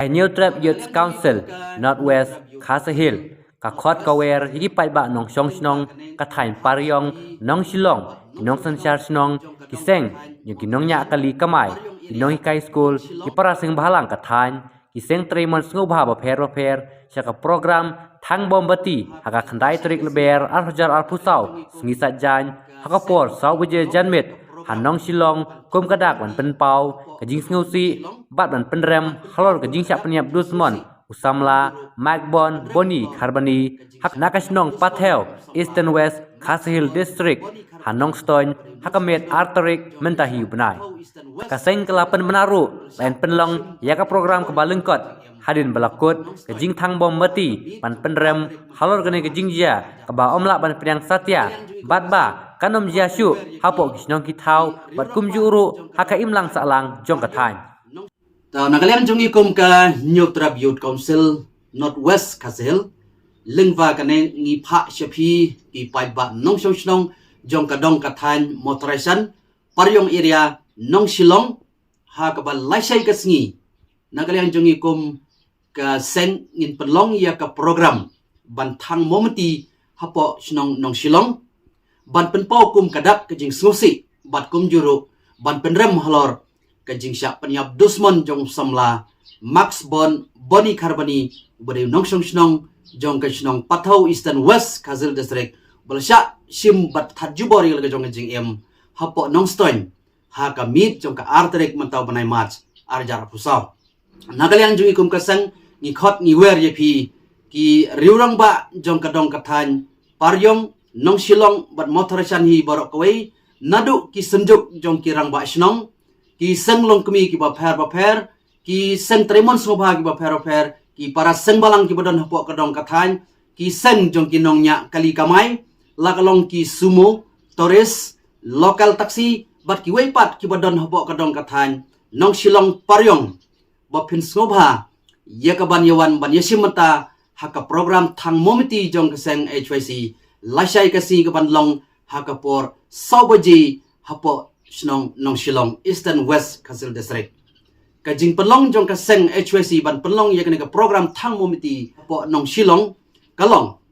New Trap Youth Council Northwest Kasahil ka khot kawer higi pai ba nong song snong ka thain paryong nong silong nong sanchar snong kiseng ni kinong nya kali kamai kinong kai school ki para sing bhalang ka thain kiseng tremon sngo bha ba pher saka program thang bombati haka khandai trik leber ar hajar ar phusau sngi sa jan haka por sau buje janmet hanong silong kum kadak wan pen pau kajing sngo si bat ban pen rem halor kajing sya penyap dusmon Usamla, Magbon, Boni, Kharbani, Hak Nakashnong Pathel, Eastern West, Kasahil District, Hanong Stoin, Hakamet Arterik, Mentahi Benai. Kaseng kelapan menaru, lain penlong, yaka program kebalengkot, hadin balakut, kejing thang bom mati, pan penrem, halor kene kejing jia, keba omlak ban penyang satya, batba, kanom jia syuk, hapok kisnong kitau, bat kum juru, haka imlang salang, jong kathain. Nakalian jungi kum ka New Trap Youth Council Northwest Kasahil lengwa kane ngi pha shapi ki pai ba nong song snong jong ka dong ka than motorization paryong area nong silong ha ka ba laisai ka sngi nakalian jungi kum ka seng ngin pelong ya ka program ban thang momenti hapo snong nong silong ban pen pau kum kadak ka jing snosi bat kum juru ban penrem halor kajing syak penyap dusmon jong samla Max Bon Boni Kharbani beri nong song snong jong ka snong Pathau Eastern West Kasahil District balsya sim bat thajubor yel ka jong jing em hapo nong stoin ha ka mit jong ka arterik mentau banai match arjar pusau nakalian jungi kum kasang ni khot ni wer ye phi ki riurang ba jong ka dong ka than paryong nong silong bat motorishan hi borok kawai nadu ki senjuk jong kirang ba snong ki seng long kemi ki ba pher ki seng tremon smobha ki ba pher ki para seng balang ki bodon hapok kadong kathan ki seng jong ki nong nya kali kamai lakalong ki sumo tourist local taxi bat ki weipat ki bodon hapok kadong kathan nong silong paryong ba phin smobha ye ka ban yawan ban yesimata haka program thang momiti jong keseng HYC lasai kasi ka ban long haka por saubaji hapo Snong nong silong Eastern West Kasahil District kajing pelong jong kaseng HYC ban pelong ya kene ka program thang momiti po nong silong kalong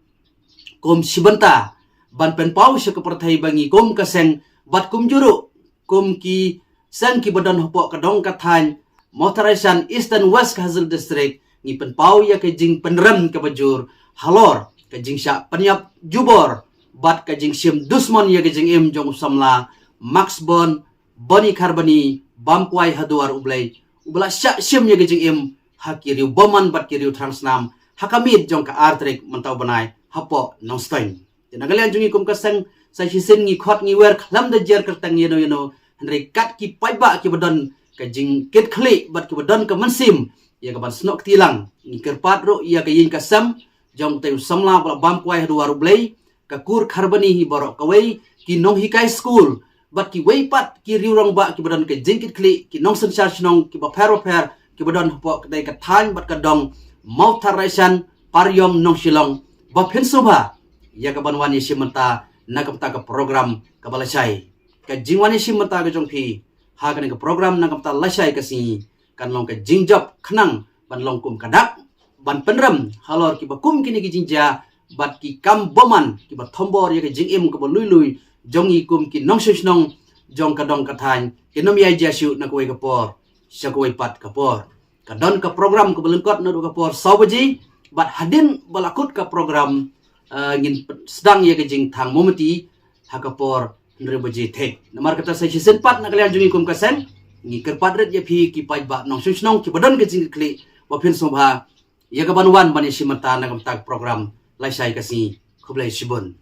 kum sibenta ban pen pau se ka perthai bangi kum kaseng bat kum juru kum ki sang ki badan hopo kadong kathan motorization Eastern West Kasahil District ngi pen pau ya kajing penrem ka bajur halor kajing sya penyap jubor bat kajing sim dusmon ya kajing em jong samla Max Bon, Boni Kharbani, Bamkwai Haduar Ublay, Ubla Syak Sim ya gejing im, hakiriu boman bat kiriu transnam, hakamid jong ka artrik mentau banai, hapo nong stoin. Nakalian jungi kum kaseng, sa hisin ngi khot ngi wer klam da jer kertang yeno, henry kat ki paiba ki badon, kajing kit kli bat ki badon ka mensim, ya ka ban snok tilang, ngi kerpat ro ya ka yin kasam, jong tayu samla bala Bamkwai Haduar Ublay, ka kur Kharbani hi borok kawai, ki nong hikai school, bat ki weipat ki riurang ba ki badan ke jingkit kli ki nong sensar snong ki ba pher ki badan po kedai ka than bat ka dong motorization paryom nong silong ba phin soba ya ka banwani simenta na ka program ka balasai ka jingwani simenta ka jong phi ha ka program na ka lasai ka si kan long ka jingjap khnang ban long kum kadak ban penram halor ki ba kum kini ki jingja bat ki kam boman ki ba thombor ya ka jingim ka ba lui jong ikum ki nong snong jong kadong kathan kinom ya jasu na kuai kapor sa kuai pat kapor kadon ka program ka belengkot na kapor sawaji bat hadin balakut ka program ngin sedang ya kejing thang momenti hakapor nrebaji the namar kata sa season pat na kalian jong ikum kasen ngi kerpat ret ya phi ki pai ba nong snong ki badon kejing kli ba phin sobha ya ka banwan ban simata na kamtag program laisai kasi khublai sibon